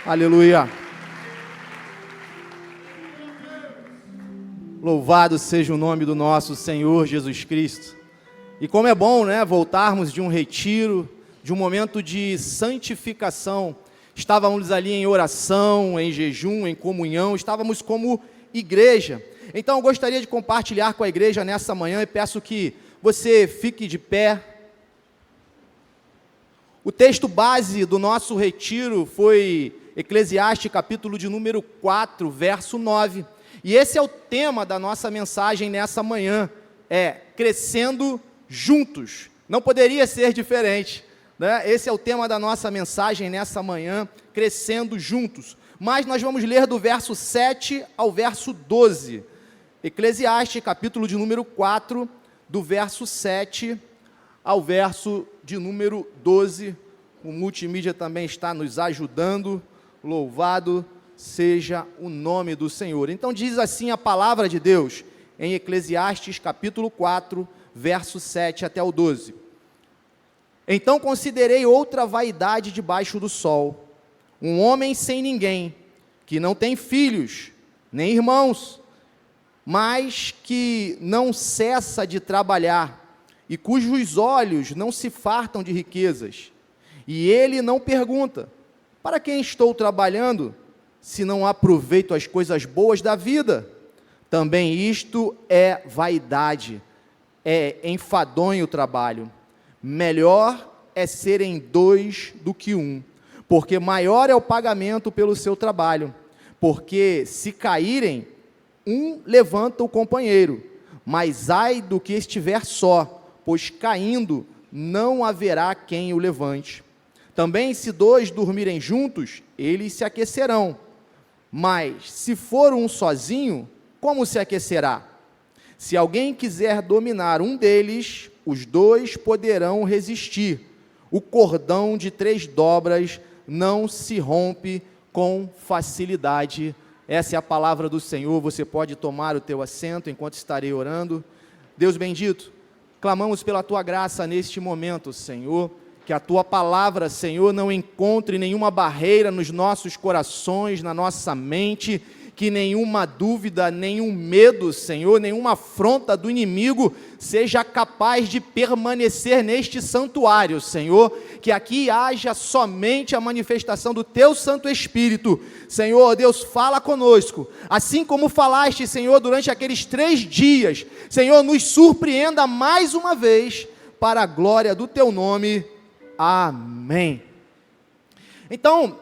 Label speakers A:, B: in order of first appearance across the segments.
A: Aleluia. Louvado seja o nome do nosso Senhor Jesus Cristo. E como é bom, né, voltarmos de um retiro, de um momento de santificação. Estávamos ali em oração, em jejum, em comunhão, estávamos como igreja. Então eu gostaria de compartilhar com a igreja nessa manhã e peço que você fique de pé. O texto base do nosso retiro foi Eclesiastes, capítulo de número 4, verso 9. E esse é o tema da nossa mensagem nessa manhã, crescendo juntos. Não poderia ser diferente, né? Esse é o tema da nossa mensagem nessa manhã, crescendo juntos. Mas nós vamos ler do verso 7 ao verso 12. Eclesiastes, capítulo de número 4, do verso 7 ao verso de número 12. O multimídia também está nos ajudando. Louvado seja o nome do Senhor. Então diz assim a palavra de Deus, em Eclesiastes capítulo 4, verso 7 até o 12. Então considerei outra vaidade debaixo do sol, um homem sem ninguém, que não tem filhos, nem irmãos, mas que não cessa de trabalhar, e cujos olhos não se fartam de riquezas. E ele não pergunta: para quem estou trabalhando, se não aproveito as coisas boas da vida? Também isto é vaidade, é enfadonho o trabalho. Melhor é serem dois do que um, porque maior é o pagamento pelo seu trabalho. Porque se caírem, um levanta o companheiro, mas ai do que estiver só, pois caindo não haverá quem o levante. Também se dois dormirem juntos, eles se aquecerão. Mas se for um sozinho, como se aquecerá? Se alguém quiser dominar um deles, os dois poderão resistir. O cordão de 3 dobras não se rompe com facilidade. Essa é a palavra do Senhor. Você pode tomar o teu assento enquanto estarei orando. Deus bendito, clamamos pela tua graça neste momento, Senhor. Que a tua palavra, Senhor, não encontre nenhuma barreira nos nossos corações, na nossa mente, que nenhuma dúvida, nenhum medo, Senhor, nenhuma afronta do inimigo seja capaz de permanecer neste santuário, Senhor, que aqui haja somente a manifestação do teu Santo Espírito. Senhor, Deus, fala conosco, assim como falaste, Senhor, durante aqueles 3 dias, Senhor, nos surpreenda mais uma vez, para a glória do teu nome. Amém. Então,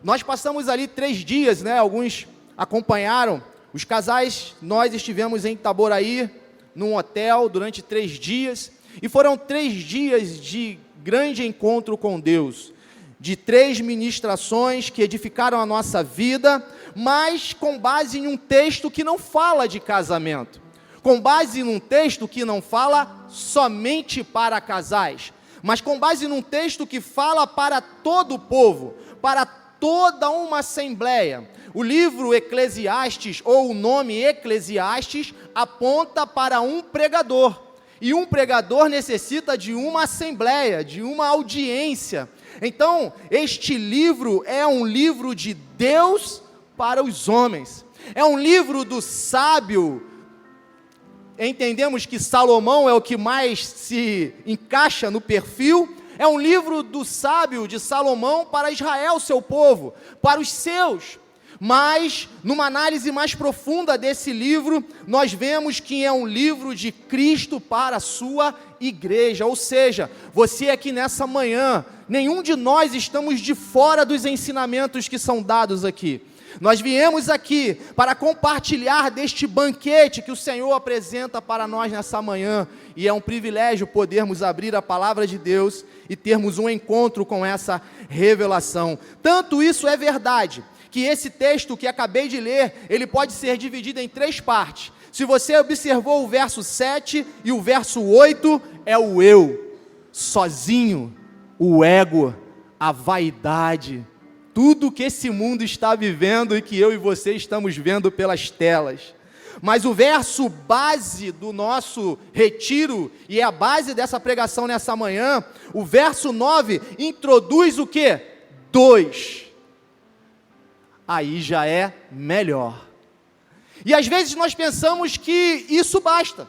A: nós passamos ali 3 dias, né? Alguns acompanharam, os casais, nós estivemos em Itaboraí, num hotel, durante 3 dias, e foram 3 dias de grande encontro com Deus, de 3 ministrações que edificaram a nossa vida, mas com base em um texto que não fala de casamento, com base num texto que não fala somente para casais, mas com base num texto que fala para todo o povo, para toda uma assembleia. O livro Eclesiastes, ou o nome Eclesiastes, aponta para um pregador, e um pregador necessita de uma assembleia, de uma audiência. Então, este livro é um livro de Deus para os homens, é um livro do sábio. Entendemos que Salomão é o que mais se encaixa no perfil. É um livro do sábio de Salomão para Israel, seu povo, para os seus. Mas, numa análise mais profunda desse livro, nós vemos que é um livro de Cristo para a sua igreja. Ou seja, você aqui nessa manhã, nenhum de nós estamos de fora dos ensinamentos que são dados aqui. Nós viemos aqui para compartilhar deste banquete que o Senhor apresenta para nós nessa manhã, e é um privilégio podermos abrir a palavra de Deus e termos um encontro com essa revelação. Tanto isso é verdade, que esse texto que acabei de ler, ele pode ser dividido em 3 partes. Se você observou o verso 7 e o verso 8, é o eu, sozinho, o ego, a vaidade, tudo que esse mundo está vivendo e que eu e você estamos vendo pelas telas. Mas o verso base do nosso retiro, e é a base dessa pregação nessa manhã, o verso 9, introduz o quê? 2. aí já é melhor. E às vezes nós pensamos que isso basta.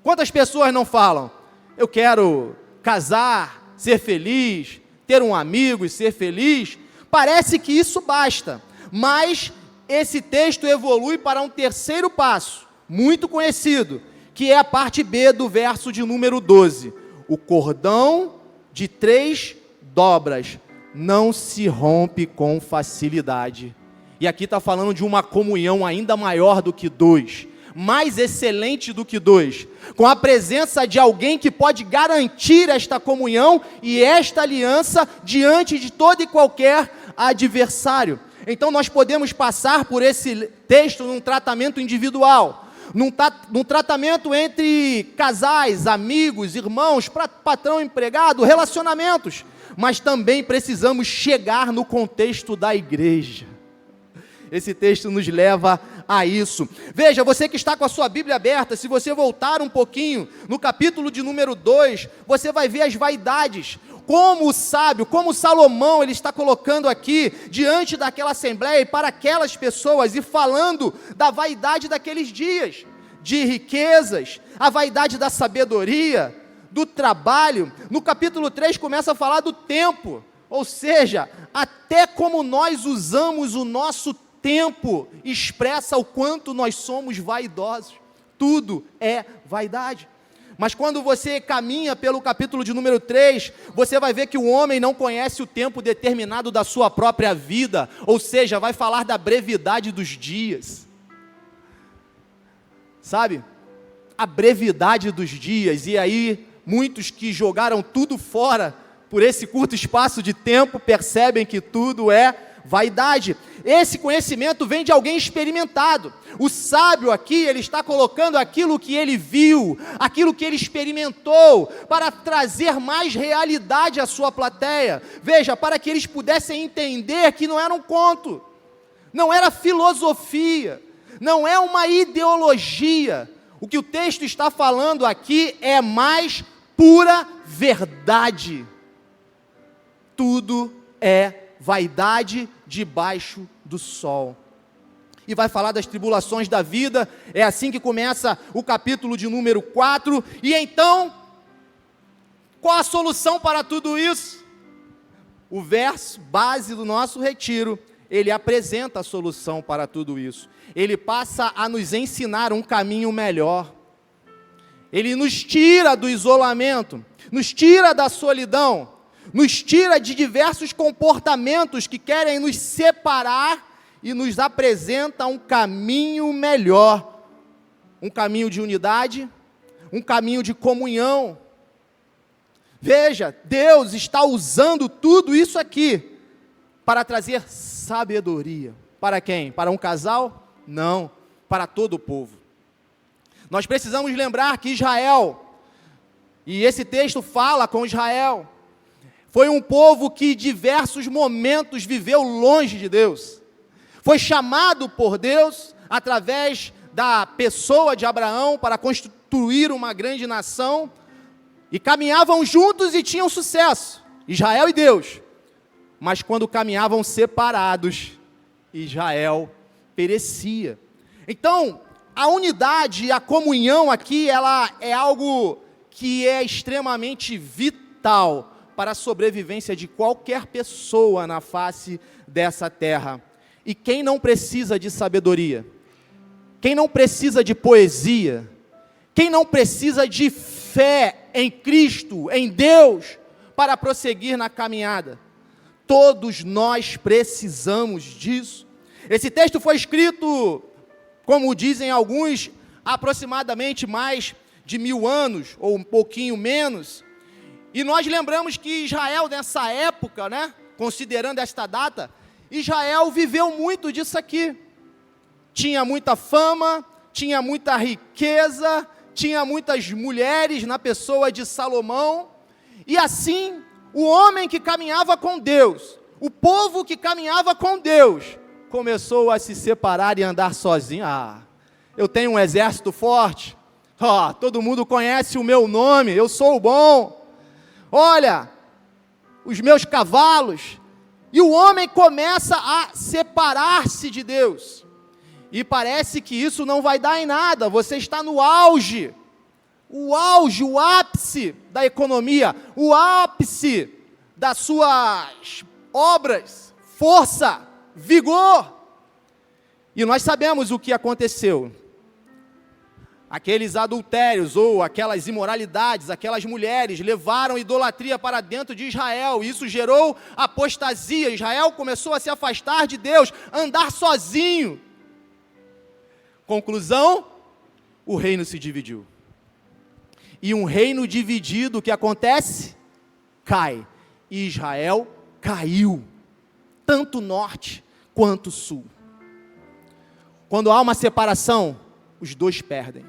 A: Quantas pessoas não falam, eu quero casar, ser feliz, ter um amigo e ser feliz? Parece que isso basta, mas esse texto evolui para um terceiro passo, muito conhecido, que é a parte B do verso de número 12. O cordão de 3 dobras não se rompe com facilidade. E aqui está falando de uma comunhão ainda maior do que 2, mais excelente do que 2, com a presença de alguém que pode garantir esta comunhão e esta aliança diante de todo e qualquer adversário. Então nós podemos passar por esse texto num tratamento individual, num tratamento entre casais, amigos, irmãos, patrão, empregado, relacionamentos, mas também precisamos chegar no contexto da igreja. Esse texto nos leva a isso. Veja, você que está com a sua Bíblia aberta, se você voltar um pouquinho, no capítulo de número 2, você vai ver as vaidades. Como o sábio, como Salomão, ele está colocando aqui, diante daquela assembleia, e para aquelas pessoas, e falando da vaidade daqueles dias, de riquezas, a vaidade da sabedoria, do trabalho. No capítulo 3 começa a falar do tempo, ou seja, até como nós usamos o nosso tempo expressa o quanto nós somos vaidosos. Tudo é vaidade. Mas quando você caminha pelo capítulo de número 3, você vai ver que o homem não conhece o tempo determinado da sua própria vida, ou seja, vai falar da brevidade dos dias. Sabe? A brevidade dos dias. E aí, muitos que jogaram tudo fora por esse curto espaço de tempo, percebem que tudo é vaidade. Esse conhecimento vem de alguém experimentado. O sábio aqui, ele está colocando aquilo que ele viu, aquilo que ele experimentou, para trazer mais realidade à sua plateia. Veja, para que eles pudessem entender que não era um conto, não era filosofia, não é uma ideologia. O que o texto está falando aqui é mais pura verdade. Tudo é vaidade debaixo do sol. E vai falar das tribulações da vida. É assim que começa o capítulo de número 4. E então, qual a solução para tudo isso? O verso base do nosso retiro, ele apresenta a solução para tudo isso. Ele passa a nos ensinar um caminho melhor. Ele nos tira do isolamento, nos tira da solidão, nos tira de diversos comportamentos que querem nos separar e nos apresenta um caminho melhor, um caminho de unidade, um caminho de comunhão. Veja, Deus está usando tudo isso aqui para trazer sabedoria. Para quem? Para um casal? Não, para todo o povo. Nós precisamos lembrar que Israel, e esse texto fala com Israel, foi um povo que em diversos momentos viveu longe de Deus. Foi chamado por Deus, através da pessoa de Abraão, para constituir uma grande nação, e caminhavam juntos e tinham sucesso, Israel e Deus. Mas quando caminhavam separados, Israel perecia. Então, a unidade e a comunhão aqui, ela é algo que é extremamente vital para a sobrevivência de qualquer pessoa na face dessa terra. E quem não precisa de sabedoria? Quem não precisa de poesia? Quem não precisa de fé em Cristo, em Deus, para prosseguir na caminhada? Todos nós precisamos disso. Esse texto foi escrito, como dizem alguns, aproximadamente mais de 1000 anos, ou um pouquinho menos. E nós lembramos que Israel, nessa época, né, considerando esta data, Israel viveu muito disso aqui. Tinha muita fama, tinha muita riqueza, tinha muitas mulheres na pessoa de Salomão. E assim, o homem que caminhava com Deus, o povo que caminhava com Deus, começou a se separar e andar sozinho. Eu tenho um exército forte. Todo mundo conhece o meu nome, eu sou o bom. Olha, os meus cavalos, E o homem começa a separar-se de Deus. E parece que isso não vai dar em nada. Você está no auge, o ápice da economia, o ápice das suas obras, força, vigor. E nós sabemos o que aconteceu. Aqueles adultérios ou aquelas imoralidades, aquelas mulheres levaram idolatria para dentro de Israel. Isso gerou apostasia. Israel começou a se afastar de Deus, andar sozinho. Conclusão, o reino se dividiu. E um reino dividido, o que acontece? Cai. E Israel caiu, tanto norte quanto sul. Quando há uma separação, os dois perdem.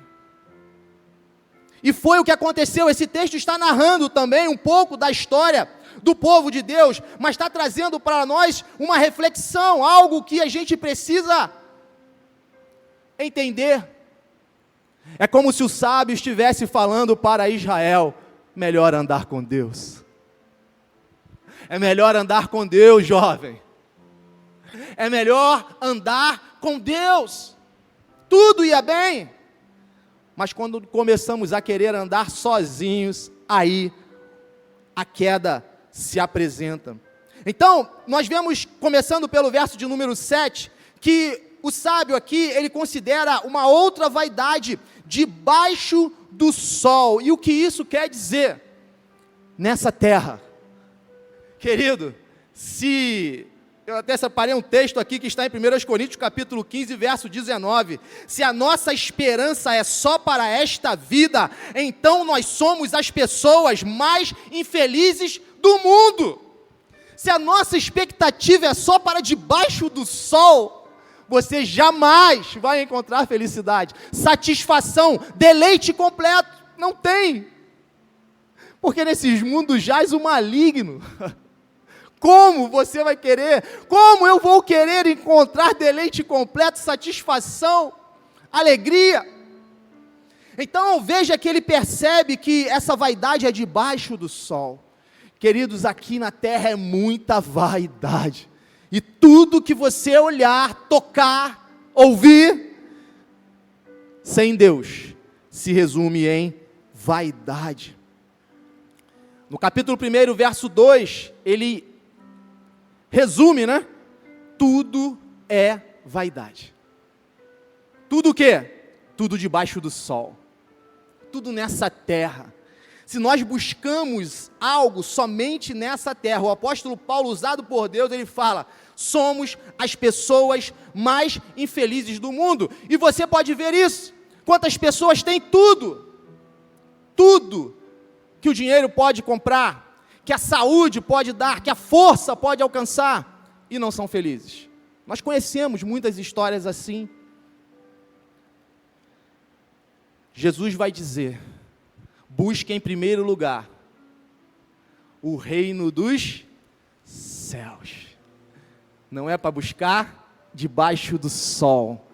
A: E foi o que aconteceu. Esse texto está narrando também um pouco da história do povo de Deus, mas está trazendo para nós uma reflexão, algo que a gente precisa entender. É como se o sábio estivesse falando para Israel: melhor andar com Deus. É melhor andar com Deus, jovem. É melhor andar com Deus. Tudo ia bem. Mas quando começamos a querer andar sozinhos, aí a queda se apresenta. Então, nós vemos, começando pelo verso de número 7, que o sábio aqui, ele considera uma outra vaidade debaixo do sol. E o que isso quer dizer? Nessa terra. Querido, eu até separei um texto aqui que está em 1 Coríntios capítulo 15, verso 19. Se a nossa esperança é só para esta vida, então nós somos as pessoas mais infelizes do mundo. Se a nossa expectativa é só para debaixo do sol, você jamais vai encontrar felicidade, satisfação, deleite completo. Não tem. Porque nesses mundos jaz o maligno. Como você vai querer? Como eu vou querer encontrar deleite completo, satisfação, alegria? Então veja que ele percebe que essa vaidade é debaixo do sol. Queridos, aqui na terra é muita vaidade. E tudo que você olhar, tocar, ouvir, sem Deus, se resume em vaidade. No capítulo 1, verso 2, ele resume, né? Tudo é vaidade. Tudo o quê? Tudo debaixo do sol. Tudo nessa terra. Se nós buscamos algo somente nessa terra, o apóstolo Paulo, usado por Deus, ele fala: somos as pessoas mais infelizes do mundo. E você pode ver isso. Quantas pessoas têm tudo. Tudo que o dinheiro pode comprar, que a saúde pode dar, que a força pode alcançar, e não são felizes. Nós conhecemos muitas histórias assim. Jesus vai dizer: busque em primeiro lugar o reino dos céus. Não é para buscar debaixo do sol,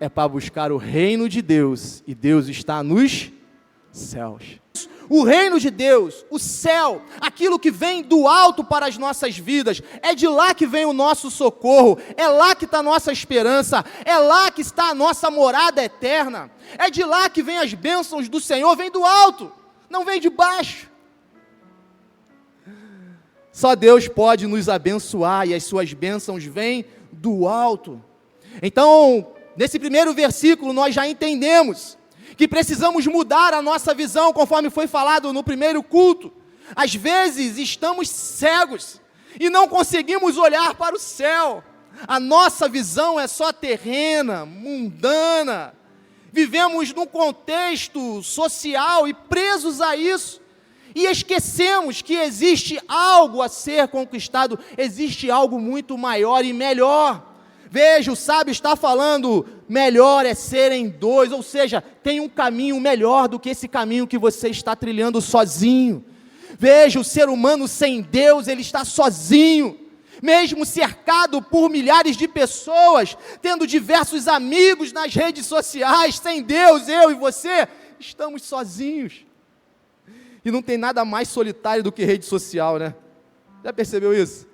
A: é para buscar o reino de Deus, e Deus está nos céus. O reino de Deus, o céu, aquilo que vem do alto para as nossas vidas, é de lá que vem o nosso socorro, é lá que está a nossa esperança, é lá que está a nossa morada eterna, é de lá que vem as bênçãos do Senhor, vem do alto, não vem de baixo. Só Deus pode nos abençoar, e as suas bênçãos vêm do alto. Então, nesse primeiro versículo, nós já entendemos que precisamos mudar a nossa visão, conforme foi falado no primeiro culto. Às vezes estamos cegos e não conseguimos olhar para o céu. A nossa visão é só terrena, mundana. Vivemos num contexto social e presos a isso. E esquecemos que existe algo a ser conquistado, existe algo muito maior e melhor. Veja, o sábio está falando: melhor é serem dois, ou seja, tem um caminho melhor do que esse caminho que você está trilhando sozinho. Veja, o ser humano sem Deus, ele está sozinho, mesmo cercado por milhares de pessoas, tendo diversos amigos nas redes sociais, sem Deus, eu e você, estamos sozinhos. E não tem nada mais solitário do que rede social, né? Já percebeu isso?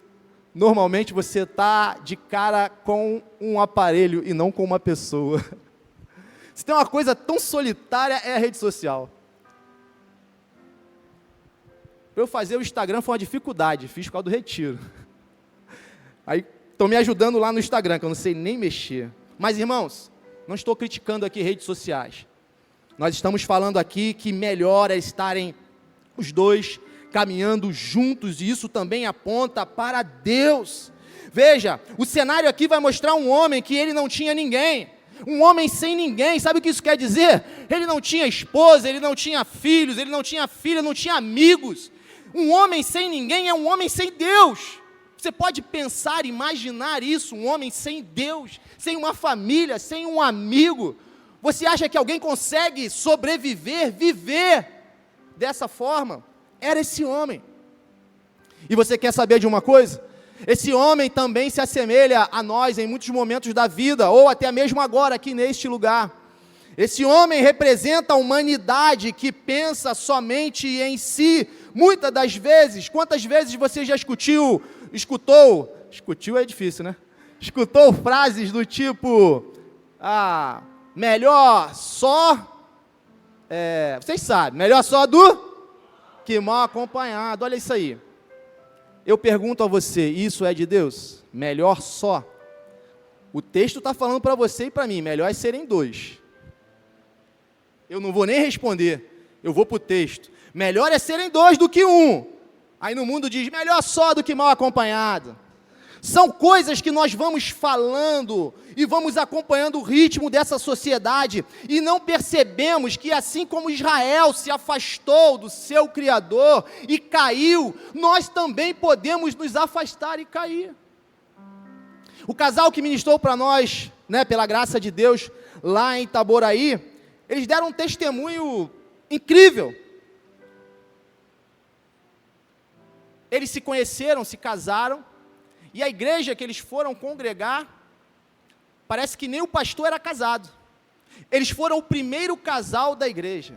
A: normalmente você está de cara com um aparelho e não com uma pessoa. Se tem uma coisa tão solitária, é a rede social. Para eu fazer o Instagram foi uma dificuldade, fiz por causa do retiro. Aí estão me ajudando lá no Instagram, que eu não sei nem mexer. Mas, irmãos, não estou criticando aqui redes sociais. Nós estamos falando aqui que melhor é estarem os dois caminhando juntos, e isso também aponta para Deus. Veja, o cenário aqui vai mostrar um homem que ele não tinha ninguém, um homem sem ninguém. Sabe o que isso quer dizer? Ele não tinha esposa, ele não tinha filhos, ele não tinha filha, não tinha amigos. Um homem sem ninguém é um homem sem Deus. Você pode pensar, imaginar isso, um homem sem Deus, sem uma família, sem um amigo. Você acha que alguém consegue sobreviver, viver dessa forma? Era esse homem. E você quer saber de uma coisa? Esse homem também se assemelha a nós em muitos momentos da vida, ou até mesmo agora aqui neste lugar. Esse homem representa a humanidade que pensa somente em si, muitas das vezes. Quantas vezes você já escutou é difícil, né? Escutou frases do tipo, melhor só, vocês sabem, melhor só do que mal acompanhado. Olha isso aí. Eu pergunto a você, isso é de Deus? Melhor só? O texto está falando para você e para mim, melhor é serem dois. Eu não vou nem responder, eu vou para o texto. Melhor é serem dois do que um. Aí no mundo diz, melhor só do que mal acompanhado. São coisas que nós vamos falando e vamos acompanhando o ritmo dessa sociedade e não percebemos que assim como Israel se afastou do seu Criador e caiu, nós também podemos nos afastar e cair. O casal que ministrou para nós, pela graça de Deus, lá em Itaboraí, eles deram um testemunho incrível. Eles se conheceram, se casaram, e a igreja que eles foram congregar, parece que nem o pastor era casado. Eles foram o primeiro casal da igreja.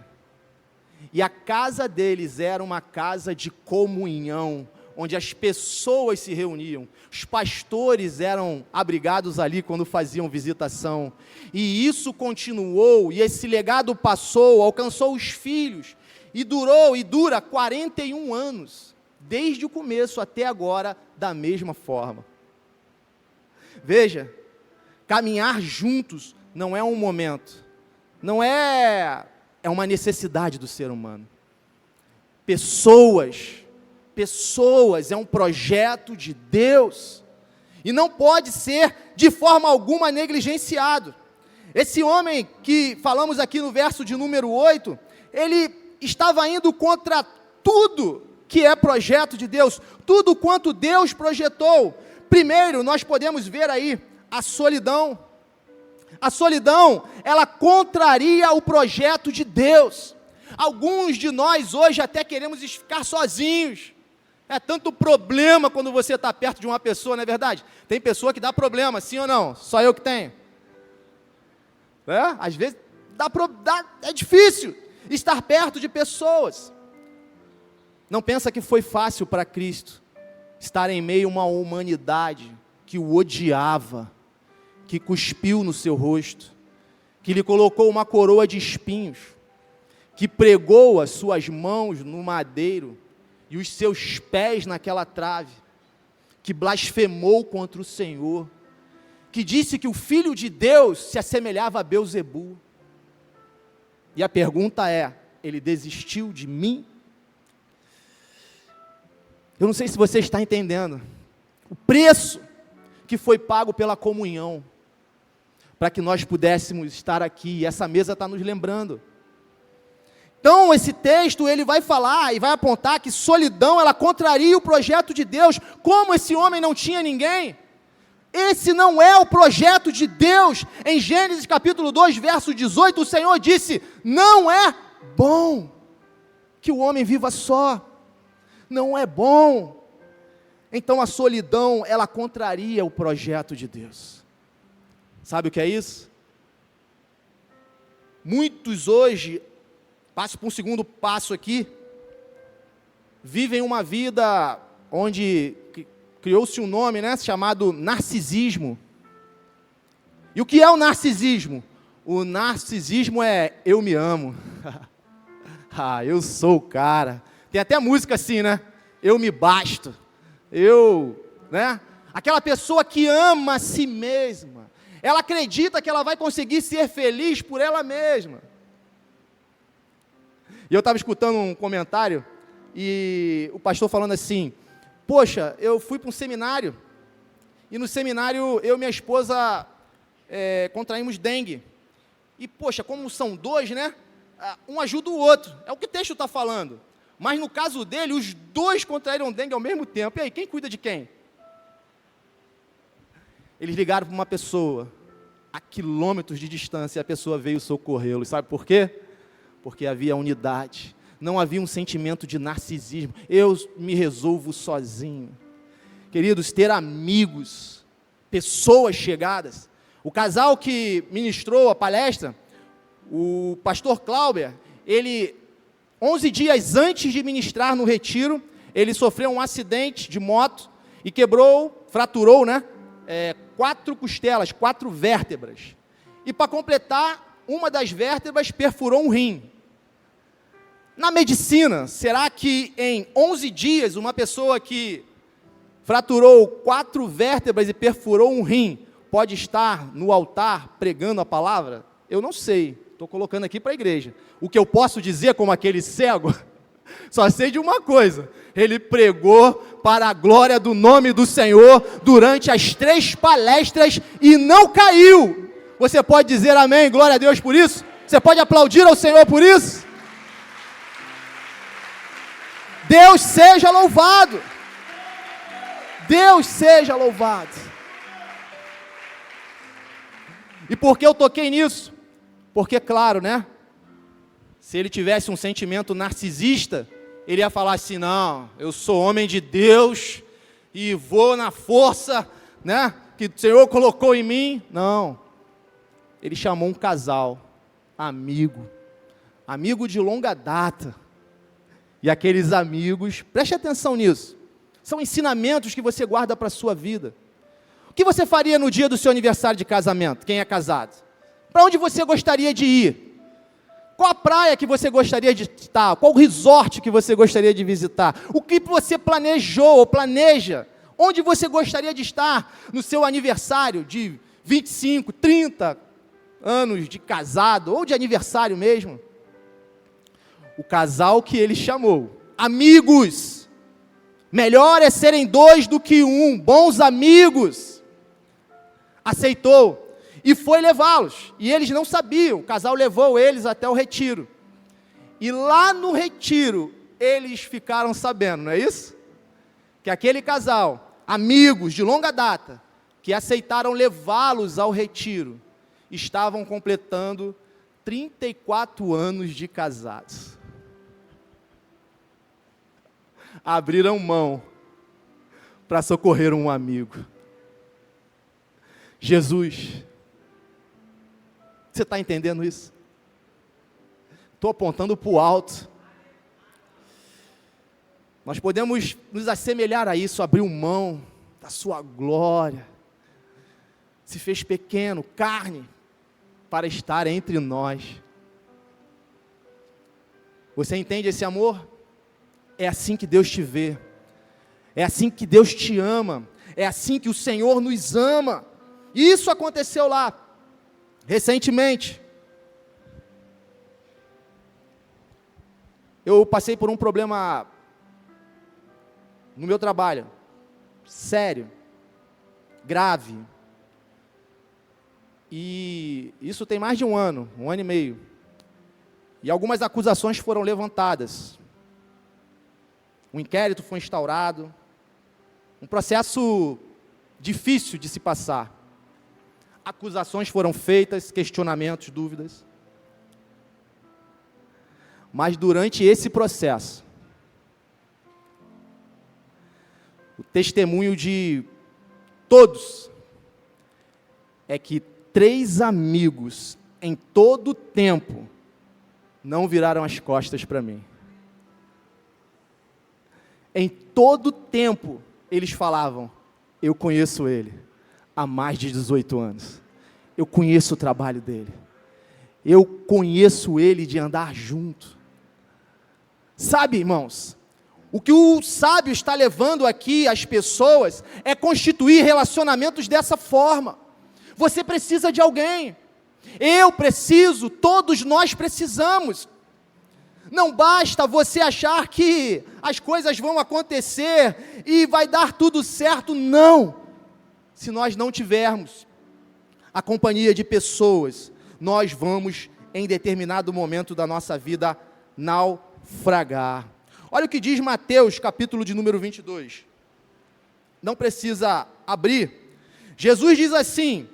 A: E a casa deles era uma casa de comunhão, onde as pessoas se reuniam. Os pastores eram abrigados ali quando faziam visitação. E isso continuou, e esse legado passou, alcançou os filhos, e dura 41 anos. Desde o começo até agora, da mesma forma. Veja, caminhar juntos não é um momento, não é uma necessidade do ser humano. Pessoas, é um projeto de Deus, e não pode ser de forma alguma negligenciado. Esse homem que falamos aqui no verso de número 8, ele estava indo contra tudo que é projeto de Deus, tudo quanto Deus projetou. Primeiro, nós podemos ver aí a solidão. A solidão, ela contraria o projeto de Deus. Alguns de nós hoje até queremos ficar sozinhos. É tanto problema quando você está perto de uma pessoa, não é verdade? Tem pessoa que dá problema, sim ou não? Só eu que tenho. Às vezes é difícil estar perto de pessoas. Não pensa que foi fácil para Cristo estar em meio a uma humanidade que o odiava, que cuspiu no seu rosto, que lhe colocou uma coroa de espinhos, que pregou as suas mãos no madeiro e os seus pés naquela trave, que blasfemou contra o Senhor, que disse que o Filho de Deus se assemelhava a Belzebu. E a pergunta é, ele desistiu de mim? Eu não sei se você está entendendo o preço que foi pago pela comunhão, para que nós pudéssemos estar aqui, e essa mesa está nos lembrando. Então, esse texto, ele vai falar e vai apontar que solidão, ela contraria o projeto de Deus. Como esse homem não tinha ninguém? Esse não é o projeto de Deus. Em Gênesis capítulo 2, verso 18, o Senhor disse, não é bom que o homem viva só. Não é bom. Então a solidão, ela contraria o projeto de Deus. Sabe o que é isso? Muitos hoje, passo para um segundo passo aqui, vivem uma vida onde criou-se um nome, né, chamado narcisismo. E o que é o narcisismo? O narcisismo é eu me amo. Eu sou o cara. Tem até música assim, né? Eu me basto. Né? Aquela pessoa que ama a si mesma. Ela acredita que ela vai conseguir ser feliz por ela mesma. E eu estava escutando um comentário e o pastor falando assim: poxa, eu fui para um seminário e no seminário eu e minha esposa contraímos dengue. E poxa, como são dois, né? Um ajuda o outro. É o que o texto está falando. Mas no caso dele, os dois contraíram dengue ao mesmo tempo. E aí, quem cuida de quem? Eles ligaram para uma pessoa a quilômetros de distância e a pessoa veio socorrê-los. Sabe por quê? Porque havia unidade. Não havia um sentimento de narcisismo. Eu me resolvo sozinho. Queridos, ter amigos, pessoas chegadas. O casal que ministrou a palestra, o pastor Clauber, ele, 11 dias antes de ministrar no retiro, ele sofreu um acidente de moto e fraturou, né? 4 costelas, 4 vértebras. E para completar, uma das vértebras perfurou um rim. Na medicina, será que em 11 dias, uma pessoa que fraturou 4 vértebras e perfurou um rim, pode estar no altar pregando a palavra? Eu não sei, estou colocando aqui para a igreja. O que eu posso dizer como aquele cego, só sei de uma coisa: ele pregou para a glória do nome do Senhor durante as 3 palestras e não caiu. Você pode dizer amém, glória a Deus por isso? Você pode aplaudir ao Senhor por isso? Deus seja louvado. Deus seja louvado. E por que eu toquei nisso? Porque, claro, né? Se ele tivesse um sentimento narcisista, ele ia falar assim: não, eu sou homem de Deus e vou na força, né, que o Senhor colocou em mim. Não. Ele chamou um casal, amigo de longa data. E aqueles amigos, preste atenção nisso, são ensinamentos que você guarda para a sua vida. O que você faria no dia do seu aniversário de casamento, quem é casado? Para onde você gostaria de ir? Qual a praia que você gostaria de estar? Qual o resort que você gostaria de visitar? O que você planejou ou planeja? Onde você gostaria de estar no seu aniversário de 25, 30 anos de casado, ou de aniversário mesmo? O casal que ele chamou, amigos, melhor é serem 2 do que 1, bons amigos, aceitou e foi levá-los, e eles não sabiam. O casal levou eles até o retiro, e lá no retiro, eles ficaram sabendo, não é isso? Que aquele casal, amigos de longa data, que aceitaram levá-los ao retiro, estavam completando 34 anos de casados. Abriram mão para socorrer um amigo. Jesus, você está entendendo isso? Estou apontando para o alto. Nós podemos nos assemelhar a isso, abriu mão da sua glória, se fez pequeno, carne, para estar entre nós. Você entende esse amor? É assim que Deus te vê, é assim que Deus te ama, é assim que o Senhor nos ama. E isso aconteceu lá, recentemente. Eu passei por um problema no meu trabalho, sério, grave, e isso tem mais de um ano e meio, e algumas acusações foram levantadas. Um inquérito foi instaurado, um processo difícil de se passar. Acusações foram feitas, questionamentos, dúvidas. Mas durante esse processo, o testemunho de todos é que 3 amigos em todo o tempo não viraram as costas para mim. Em todo tempo, eles falavam: eu conheço ele há mais de 18 anos, eu conheço o trabalho dele, eu conheço ele de andar junto. Sabe, irmãos, o que o sábio está levando aqui as pessoas é constituir relacionamentos dessa forma. Você precisa de alguém, eu preciso, todos nós precisamos. Não basta você achar que as coisas vão acontecer e vai dar tudo certo, não. Se nós não tivermos a companhia de pessoas, nós vamos, em determinado momento da nossa vida, naufragar. Olha o que diz Mateus, capítulo de número 22. Não precisa abrir. Jesus diz assim: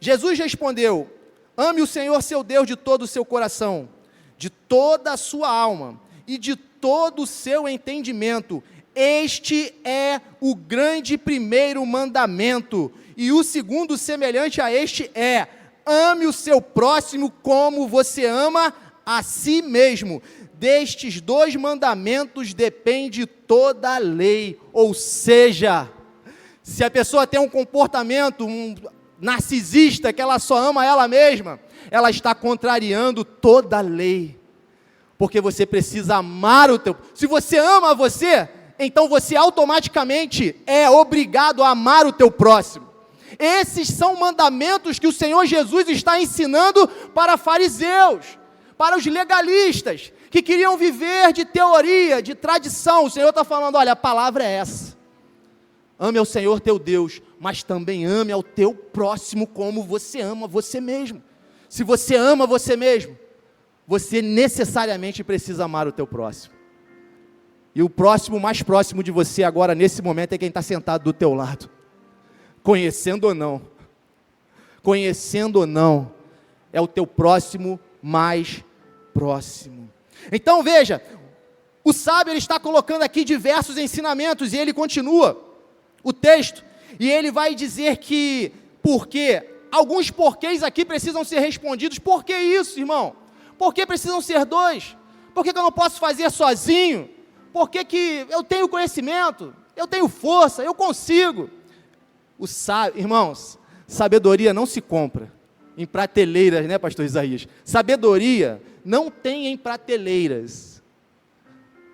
A: Jesus respondeu: ame o Senhor seu Deus de todo o seu coração, de toda a sua alma e de todo o seu entendimento. Este é o grande primeiro mandamento. E o segundo, semelhante a este, é: ame o seu próximo como você ama a si mesmo. Destes 2 mandamentos depende toda a lei. Ou seja, se a pessoa tem um comportamento narcisista, que ela só ama ela mesma, ela está contrariando toda a lei, porque você precisa amar o teu. Se você ama você, então você automaticamente é obrigado a amar o teu próximo. Esses são mandamentos que o Senhor Jesus está ensinando para fariseus, para os legalistas, que queriam viver de teoria, de tradição. O Senhor está falando: olha, a palavra é essa: ame ao Senhor teu Deus, mas também ame ao teu próximo como você ama você mesmo. Se você ama você mesmo, você necessariamente precisa amar o teu próximo. E o próximo mais próximo de você agora, nesse momento, é quem está sentado do teu lado. Conhecendo ou não, é o teu próximo mais próximo. Então veja, o sábio ele está colocando aqui diversos ensinamentos, e ele continua o texto, e ele vai dizer que, porque, alguns porquês aqui precisam ser respondidos. Por que isso, irmão? Por que precisam ser 2? Por que eu não posso fazer sozinho? Por que eu tenho conhecimento, eu tenho força, eu consigo? Irmãos, sabedoria não se compra em prateleiras, né, pastor Isaías? Sabedoria não tem em prateleiras.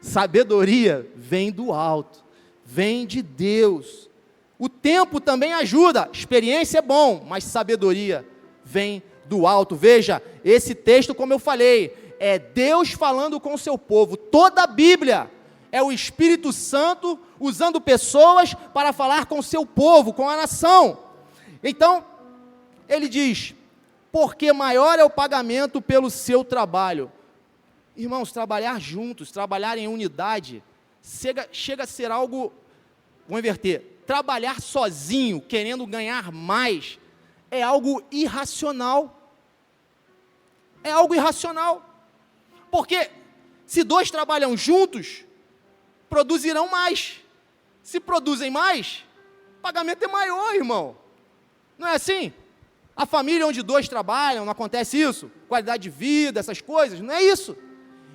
A: Sabedoria vem do alto, vem de Deus. O tempo também ajuda, experiência é bom, mas sabedoria vem do alto. Veja, esse texto, como eu falei, é Deus falando com o seu povo. Toda a Bíblia é o Espírito Santo usando pessoas para falar com o seu povo, com a nação. Então, ele diz: porque maior é o pagamento pelo seu trabalho. Irmãos, trabalhar juntos, trabalhar em unidade, chega a ser algo, vou inverter, trabalhar sozinho, querendo ganhar mais, é algo irracional. É algo irracional. Porque se 2 trabalham juntos, produzirão mais. Se produzem mais, o pagamento é maior, irmão. Não é assim? A família onde 2 trabalham, não acontece isso? Qualidade de vida, essas coisas, não é isso?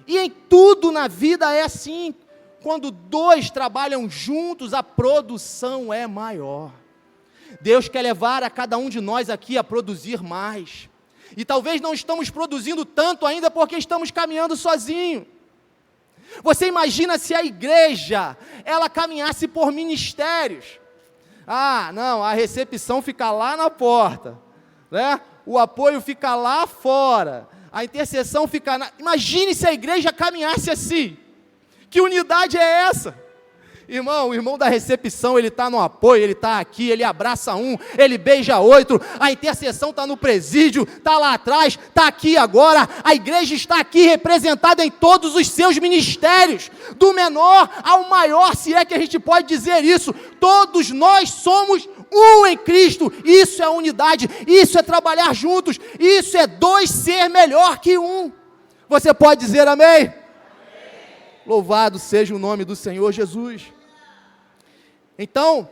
A: E em tudo na vida é assim. Quando 2 trabalham juntos, a produção é maior. Deus quer levar a cada um de nós aqui a produzir mais. E talvez não estamos produzindo tanto ainda porque estamos caminhando sozinho. Você imagina se a igreja, ela caminhasse por ministérios. Ah, não, a recepção fica lá na porta, né? O apoio fica lá fora, a intercessão fica na... Imagine se a igreja caminhasse assim. Que unidade é essa? Irmão, o irmão da recepção, ele está no apoio, ele está aqui, ele abraça um, ele beija outro, a intercessão está no presídio, está lá atrás, está aqui agora, a igreja está aqui representada em todos os seus ministérios, do menor ao maior, se é que a gente pode dizer isso. Todos nós somos um em Cristo. Isso é unidade, isso é trabalhar juntos, isso é 2 ser melhor que um. Você pode dizer amém? Amém. Louvado seja o nome do Senhor Jesus. Então,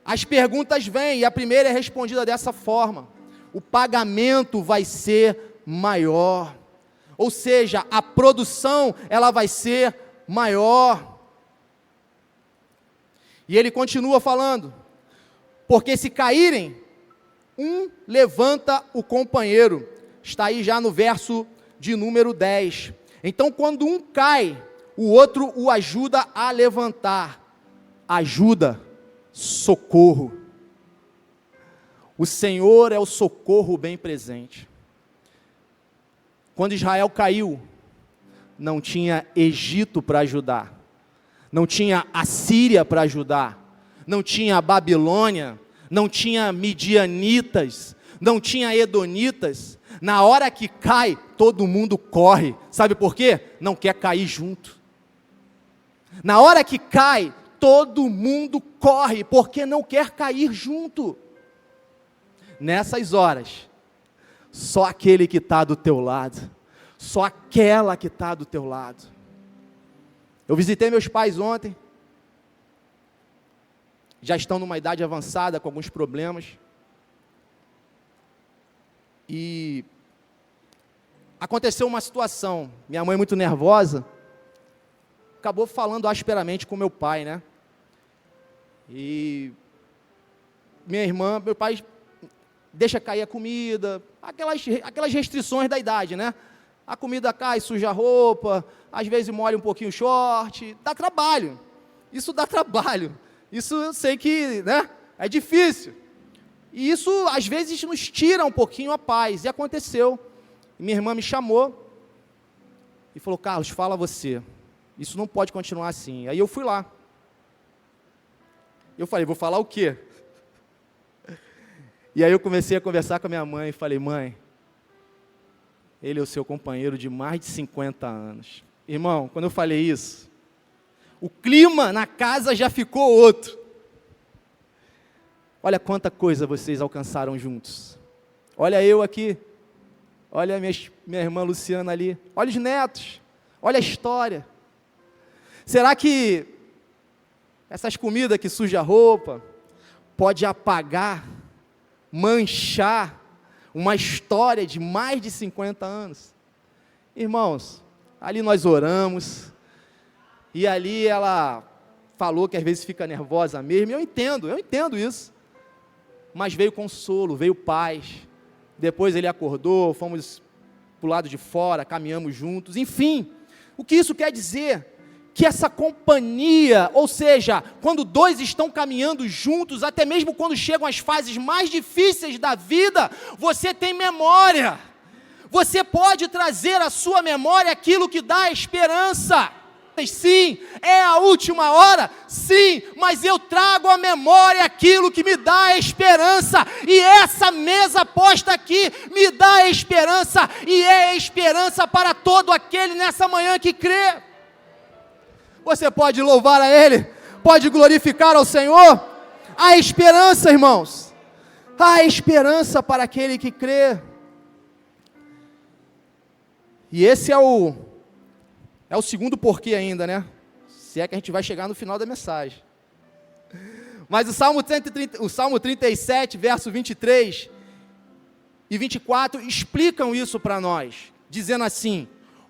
A: as perguntas vêm, e a primeira é respondida dessa forma: o pagamento vai ser maior, ou seja, a produção ela vai ser maior. E ele continua falando, porque se caírem, um levanta o companheiro. Está aí já no verso de número 10. Então, quando um cai, o outro o ajuda a levantar. Ajuda, socorro. O Senhor é o socorro bem presente. Quando Israel caiu, não tinha Egito para ajudar, não tinha Assíria para ajudar, não tinha Babilônia, não tinha Midianitas, não tinha Edonitas. Na hora que cai, todo mundo corre. Sabe por quê? Não quer cair junto. Na hora que cai, todo mundo corre, porque não quer cair junto. Nessas horas, só aquele que está do teu lado, só aquela que está do teu lado. Eu visitei meus pais ontem, já estão numa idade avançada, com alguns problemas, e aconteceu uma situação, minha mãe muito nervosa, acabou falando asperamente com meu pai, né? E minha irmã, meu pai deixa cair a comida, aquelas restrições da idade, né? A comida cai, suja a roupa, às vezes molha um pouquinho o short, dá trabalho, isso dá trabalho, isso eu sei que, né, é difícil, e isso às vezes nos tira um pouquinho a paz, e aconteceu, minha irmã me chamou, e falou, Carlos, fala você, isso não pode continuar assim. Aí eu fui lá, eu falei, vou falar o quê? E aí eu comecei a conversar com a minha mãe, e falei, mãe, ele é o seu companheiro de mais de 50 anos. Irmão, quando eu falei isso, o clima na casa já ficou outro. Olha quanta coisa vocês alcançaram juntos. Olha eu aqui, olha minha irmã Luciana ali, olha os netos, olha a história. Será que essas comidas que sujam a roupa pode apagar, manchar uma história de mais de 50 anos? Irmãos, ali nós oramos, e ali ela falou que às vezes fica nervosa mesmo, eu entendo isso, mas veio consolo, veio paz, depois ele acordou, fomos para o lado de fora, caminhamos juntos, enfim, o que isso quer dizer? Que essa companhia, ou seja, quando dois estão caminhando juntos, até mesmo quando chegam as fases mais difíceis da vida, você tem memória, você pode trazer à sua memória aquilo que dá esperança. Sim, é a última hora, sim, mas eu trago à memória aquilo que me dá esperança, e essa mesa posta aqui me dá esperança, e é esperança para todo aquele nessa manhã que crê. Você pode louvar a Ele, pode glorificar ao Senhor. Há esperança, irmãos, há esperança para aquele que crê. E esse é o segundo porquê ainda, né? Se é que a gente vai chegar no final da mensagem. Mas o Salmo 37, verso 23 e 24, explicam isso para nós, dizendo assim,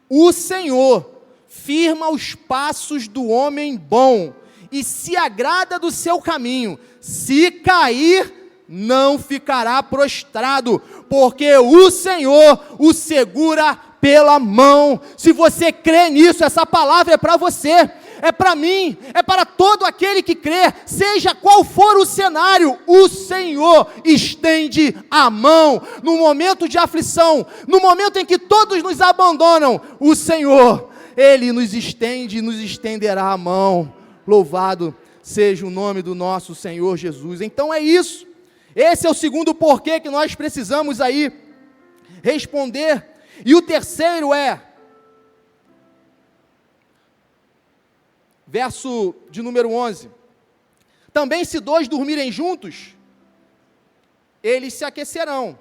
A: o Senhor firma os passos do homem bom, e se agrada do seu caminho, se cair, não ficará prostrado, porque o Senhor o segura pela mão. Se você crê nisso, essa palavra é para você, é para mim, é para todo aquele que crê, seja qual for o cenário, o Senhor estende a mão, no momento de aflição, no momento em que todos nos abandonam, o Senhor, Ele nos estende e nos estenderá a mão. Louvado seja o nome do nosso Senhor Jesus. Então é isso, esse é o segundo porquê que nós precisamos aí responder. E o terceiro é, verso de número 11, também se dois dormirem juntos, eles se aquecerão,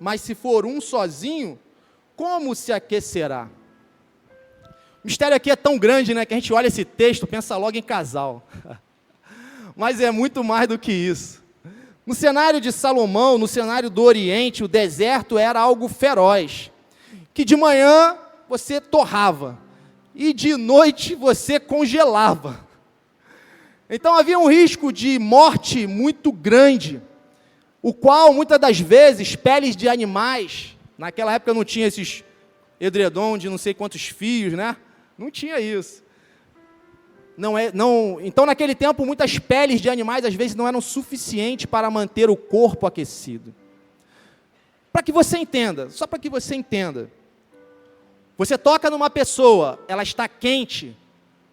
A: mas se for um sozinho, como se aquecerá? O mistério aqui é tão grande, né, que a gente olha esse texto, pensa logo em casal. Mas é muito mais do que isso. No cenário de Salomão, no cenário do Oriente, o deserto era algo feroz, que de manhã você torrava, e de noite você congelava. Então havia um risco de morte muito grande, o qual muitas das vezes peles de animais, naquela época não tinha esses edredom de não sei quantos fios, né? Não tinha isso. Então naquele tempo muitas peles de animais às vezes não eram suficientes para manter o corpo aquecido. Para que você entenda, só para que você entenda, você toca numa pessoa, ela está quente,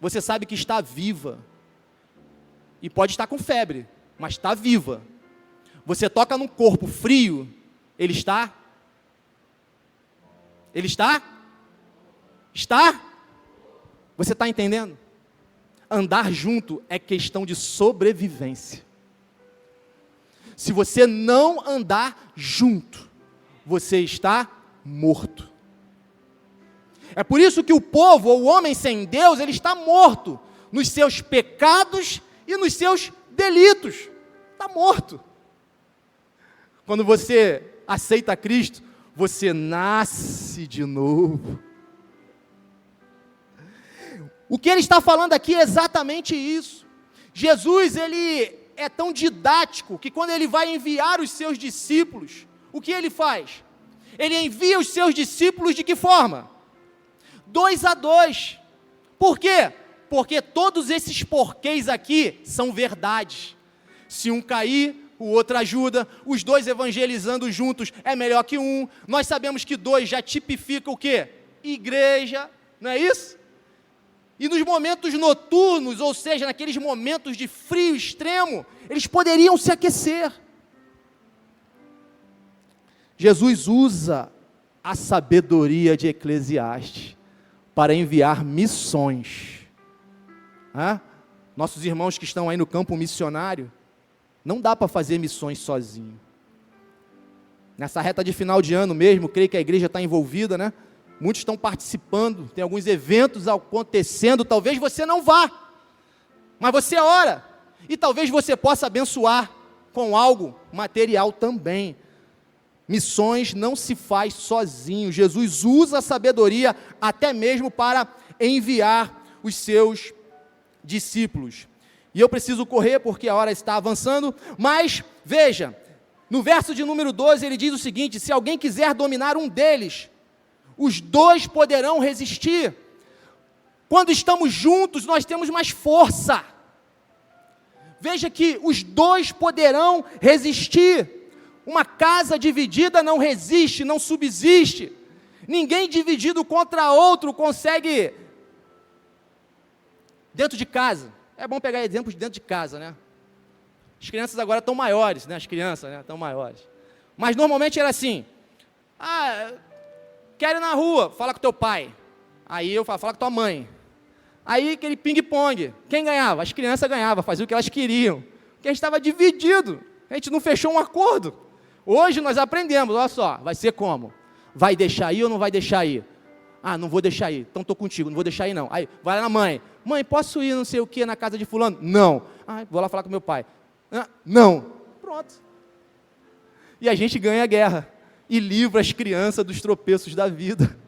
A: você sabe que está viva, e pode estar com febre, mas está viva. Você toca num corpo frio, ele está? Está? Você está entendendo? Andar junto é questão de sobrevivência. Se você não andar junto, você está morto. É por isso que o povo, ou o homem sem Deus, ele está morto nos seus pecados e nos seus delitos. Está morto. Quando você aceita Cristo, você nasce de novo. O que ele está falando aqui é exatamente isso. Jesus, ele é tão didático que quando ele vai enviar os seus discípulos, o que ele faz? Ele envia os seus discípulos de que forma? 2 a 2. Por quê? Porque todos esses porquês aqui são verdades. Se um cair, o outro ajuda, os dois evangelizando juntos é melhor que um. Nós sabemos que 2 já tipifica o quê? Igreja, não é isso? E nos momentos noturnos, ou seja, naqueles momentos de frio extremo, eles poderiam se aquecer. Jesus usa a sabedoria de Eclesiastes para enviar missões. Nossos irmãos que estão aí no campo missionário, não dá para fazer missões sozinho. Nessa reta de final de ano mesmo, creio que a igreja está envolvida, né? Muitos estão participando, tem alguns eventos acontecendo, talvez você não vá, mas você ora, e talvez você possa abençoar com algo material também. Missões não se faz sozinho. Jesus usa a sabedoria até mesmo para enviar os seus discípulos. E eu preciso correr porque a hora está avançando, mas veja, no verso de número 12 ele diz o seguinte: se alguém quiser dominar um deles, os 2 poderão resistir. Quando estamos juntos, nós temos mais força. Veja que os 2 poderão resistir. Uma casa dividida não resiste, não subsiste. Ninguém dividido contra outro consegue. Dentro de casa, é bom pegar exemplos de dentro de casa, né? As crianças agora estão maiores, né? As crianças, né? Estão maiores. Mas normalmente era assim: quero ir na rua, fala com teu pai. Aí eu fala com tua mãe. Aí aquele ping-pong, quem ganhava? As crianças ganhavam, faziam o que elas queriam. Porque a gente estava dividido, a gente não fechou um acordo. Hoje nós aprendemos, olha só, vai ser como? Vai deixar ir ou não vai deixar ir? Não vou deixar ir, então estou contigo, não vou deixar ir não. Aí vai lá na mãe: mãe, posso ir não sei o que na casa de fulano? Não. Vou lá falar com meu pai. Não. Pronto. E a gente ganha a guerra e livra as crianças dos tropeços da vida.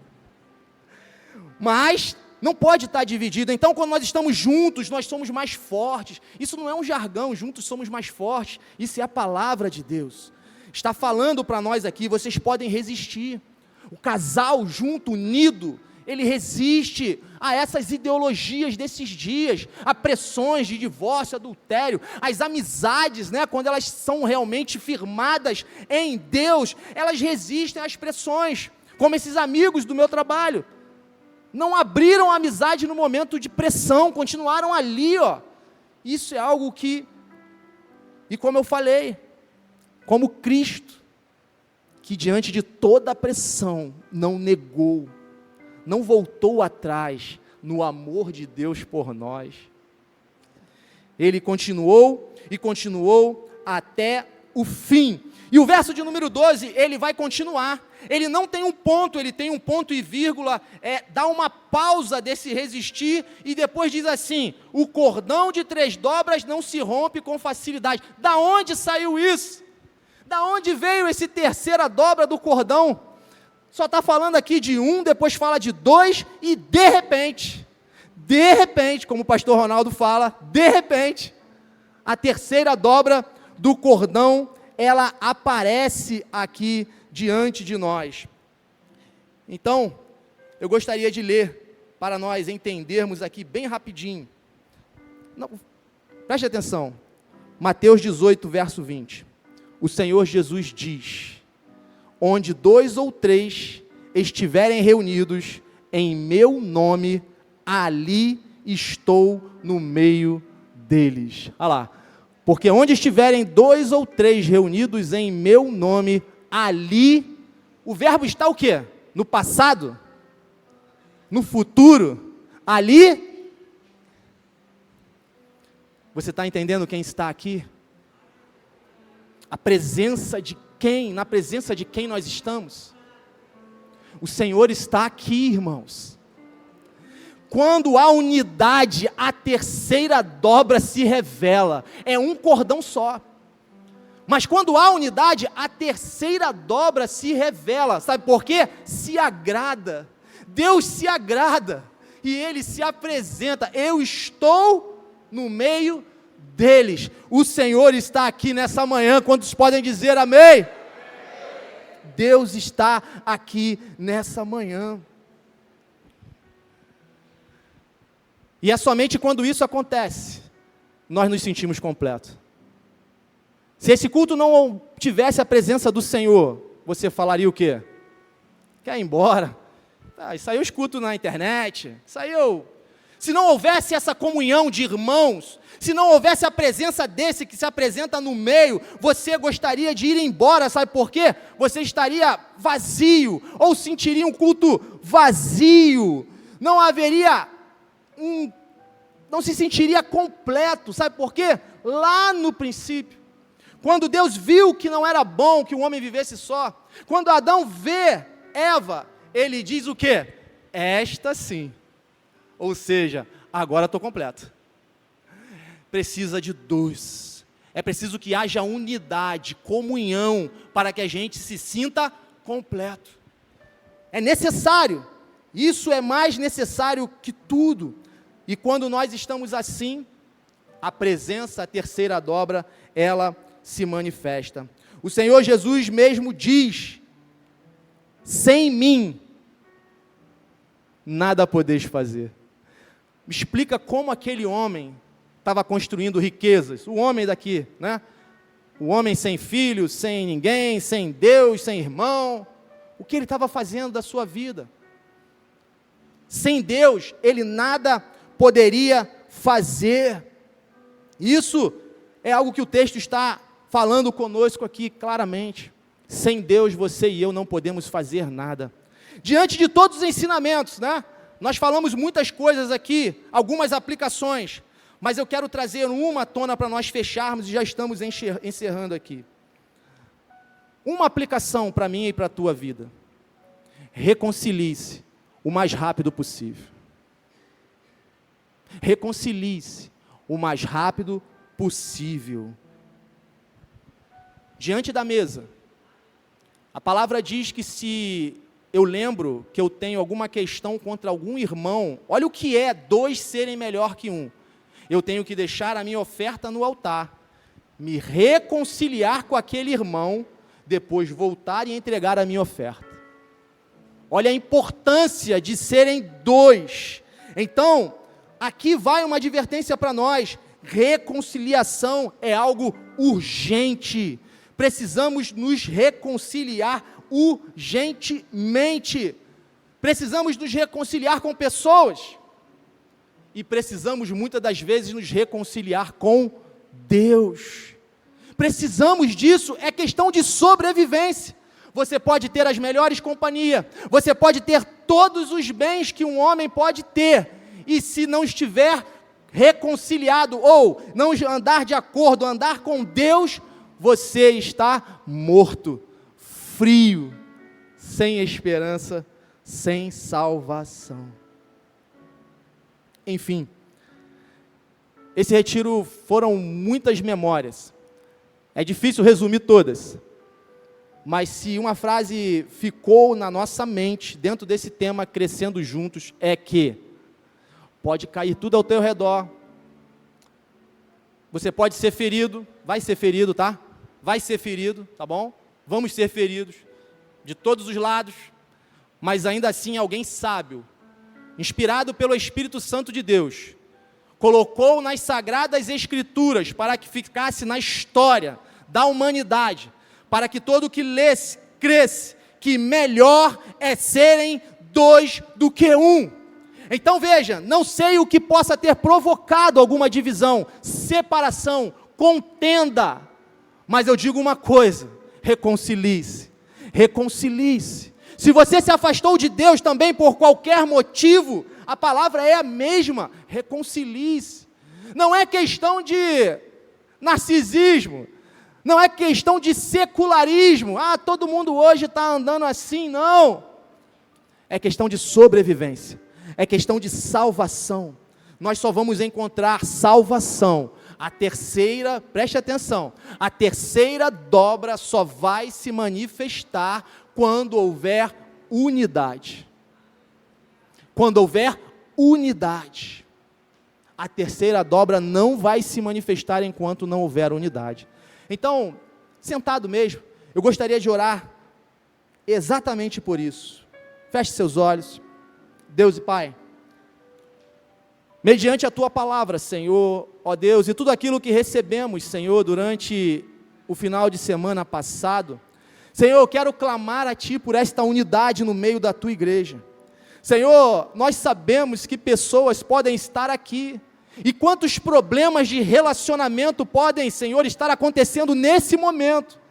A: Mas não pode estar dividido. Então, quando nós estamos juntos, nós somos mais fortes. Isso não é um jargão, juntos somos mais fortes. Isso é a palavra de Deus. Está falando para nós aqui, vocês podem resistir. O casal junto, unido, ele resiste a essas ideologias desses dias, a pressões de divórcio, adultério, as amizades, né, quando elas são realmente firmadas em Deus, elas resistem às pressões, como esses amigos do meu trabalho. Não abriram a amizade no momento de pressão, continuaram ali, ó. Isso é algo que, e como eu falei, como Cristo, que diante de toda a pressão, não negou, não voltou atrás no amor de Deus por nós. Ele continuou e continuou até o fim. E o verso de número 12, ele vai continuar. Ele não tem um ponto, ele tem um ponto e vírgula, dá uma pausa desse resistir e depois diz assim: o cordão de 3 dobras não se rompe com facilidade. Da onde saiu isso? Da onde veio esse terceira dobra do cordão? Só está falando aqui de 1, depois fala de 2 e de repente, como o pastor Ronaldo fala, de repente, a terceira dobra do cordão, ela aparece aqui diante de nós. Então, eu gostaria de ler, para nós entendermos aqui bem rapidinho. Não, preste atenção, Mateus 18, verso 20. O Senhor Jesus diz: onde 2 ou 3 estiverem reunidos em meu nome, ali estou no meio deles. Olha lá, porque onde estiverem 2 ou 3 reunidos em meu nome, ali, o verbo está o quê? No passado? No futuro? Ali? Você está entendendo quem está aqui? A presença de quem? Na presença de quem nós estamos? O Senhor está aqui, irmãos. Quando há unidade, a terceira dobra se revela. É um cordão só. Mas quando há unidade, a terceira dobra se revela. Sabe por quê? Se agrada. Deus se agrada. E Ele se apresenta. Eu estou no meio deles. O Senhor está aqui nessa manhã. Quantos podem dizer amém? Deus está aqui nessa manhã. E é somente quando isso acontece, nós nos sentimos completos. Se esse culto não tivesse a presença do Senhor, você falaria o quê? Quer ir embora? Isso aí eu escuto na internet, isso aí eu... Se não houvesse essa comunhão de irmãos, se não houvesse a presença desse que se apresenta no meio, você gostaria de ir embora, sabe por quê? Você estaria vazio, ou sentiria um culto vazio, não haveria não se sentiria completo, sabe por quê? Lá no princípio, quando Deus viu que não era bom que o homem vivesse só, quando Adão vê Eva, ele diz o quê? Esta sim, ou seja, agora estou completo. Precisa de 2, é preciso que haja unidade, comunhão, para que a gente se sinta completo. É necessário, isso é mais necessário que tudo. E quando nós estamos assim, a presença, a terceira dobra, ela se manifesta. O Senhor Jesus mesmo diz: sem mim, nada podeis fazer. Me explica como aquele homem estava construindo riquezas, o homem daqui, né? O homem sem filho, sem ninguém, sem Deus, sem irmão, o que ele estava fazendo da sua vida? Sem Deus, ele nada poderia fazer. Isso é algo que o texto está falando conosco aqui claramente. Sem Deus, você e eu não podemos fazer nada. Diante de todos os ensinamentos, né? Nós falamos muitas coisas aqui, algumas aplicações, mas eu quero trazer uma à tona para nós fecharmos e já estamos encerrando aqui. Uma aplicação para mim e para a tua vida: reconcilie-se o mais rápido possível. Reconcilie-se o mais rápido possível. Diante da mesa, a palavra diz que se eu lembro que eu tenho alguma questão contra algum irmão, olha o que é 2 serem melhor que 1. Eu tenho que deixar a minha oferta no altar, me reconciliar com aquele irmão, depois voltar e entregar a minha oferta. Olha a importância de serem 2. Então, aqui vai uma advertência para nós: reconciliação é algo urgente. Precisamos nos reconciliar urgentemente. Precisamos nos reconciliar com pessoas. E precisamos muitas das vezes nos reconciliar com Deus. Precisamos disso, é questão de sobrevivência. Você pode ter as melhores companhias, você pode ter todos os bens que um homem pode ter, e se não estiver reconciliado, ou não andar de acordo, andar com Deus, você está morto, frio, sem esperança, sem salvação. Enfim, esse retiro foram muitas memórias, é difícil resumir todas, mas se uma frase ficou na nossa mente, dentro desse tema Crescendo Juntos, é que pode cair tudo ao teu redor, você pode ser ferido, vai ser ferido, tá? Vai ser ferido, tá bom? Vamos ser feridos, de todos os lados, mas ainda assim alguém sábio, inspirado pelo Espírito Santo de Deus, colocou nas Sagradas Escrituras para que ficasse na história da humanidade, para que todo que lesse, cresce, que melhor é serem dois do que um. Então veja, não sei o que possa ter provocado alguma divisão, separação, contenda, mas eu digo uma coisa: reconcilie-se, reconcilie-se. Se você se afastou de Deus também por qualquer motivo, a palavra é a mesma: reconcilie-se. Não é questão de narcisismo, não é questão de secularismo, todo mundo hoje está andando assim, não. É questão de sobrevivência, é questão de salvação. Nós só vamos encontrar salvação. A terceira, preste atenção, a terceira dobra só vai se manifestar quando houver unidade. Quando houver unidade. A terceira dobra não vai se manifestar enquanto não houver unidade. Então, sentado mesmo, eu gostaria de orar exatamente por isso. Feche seus olhos. Deus e Pai, mediante a Tua palavra, Senhor, ó Deus, e tudo aquilo que recebemos, Senhor, durante o final de semana passado, Senhor, eu quero clamar a Ti por esta unidade no meio da Tua igreja. Senhor, nós sabemos que pessoas podem estar aqui, e quantos problemas de relacionamento podem, Senhor, estar acontecendo nesse momento.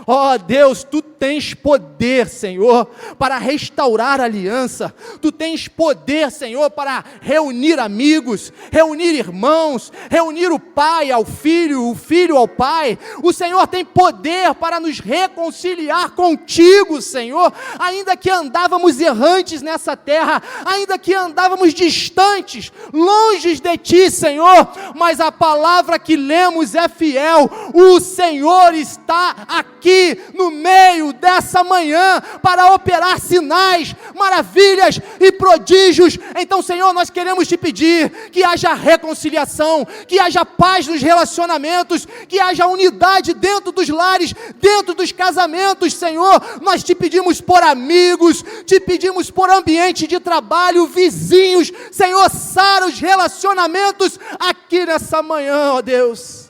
A: Ó Deus, Tu tens poder, Senhor, para restaurar a aliança. Tu tens poder, Senhor, para reunir amigos, reunir irmãos, reunir o pai ao filho, o filho ao pai. O Senhor tem poder para nos reconciliar contigo, Senhor, ainda que andávamos errantes nessa terra, ainda que andávamos distantes, longe de Ti, Senhor, mas a palavra que lemos é fiel. O Senhor está aqui no meio dessa manhã para operar sinais, maravilhas e prodígios. Então, Senhor, nós queremos Te pedir que haja reconciliação, que haja paz nos relacionamentos, que haja unidade dentro dos lares, dentro dos casamentos, Senhor. Nós Te pedimos por amigos, Te pedimos por ambiente de trabalho, vizinhos, Senhor, sara os relacionamentos aqui nessa manhã, ó Deus.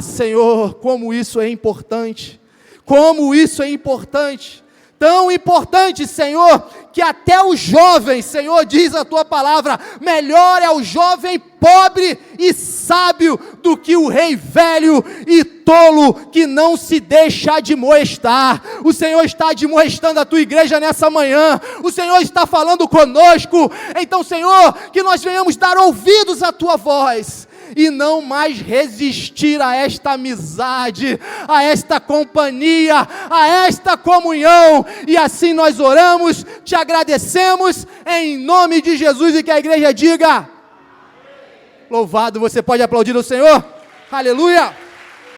A: Senhor, como isso é importante, como isso é importante, tão importante, Senhor, que até o jovem, Senhor, diz a Tua palavra, melhor é o jovem pobre e sábio do que o rei velho e tolo que não se deixa admoestar. O Senhor está admoestando a Tua igreja nessa manhã, o Senhor está falando conosco. Então, Senhor, que nós venhamos dar ouvidos à Tua voz, e não mais resistir a esta amizade, a esta companhia, a esta comunhão. E assim nós oramos, Te agradecemos, em nome de Jesus, e que a igreja diga: louvado. Você pode aplaudir o Senhor? Aleluia!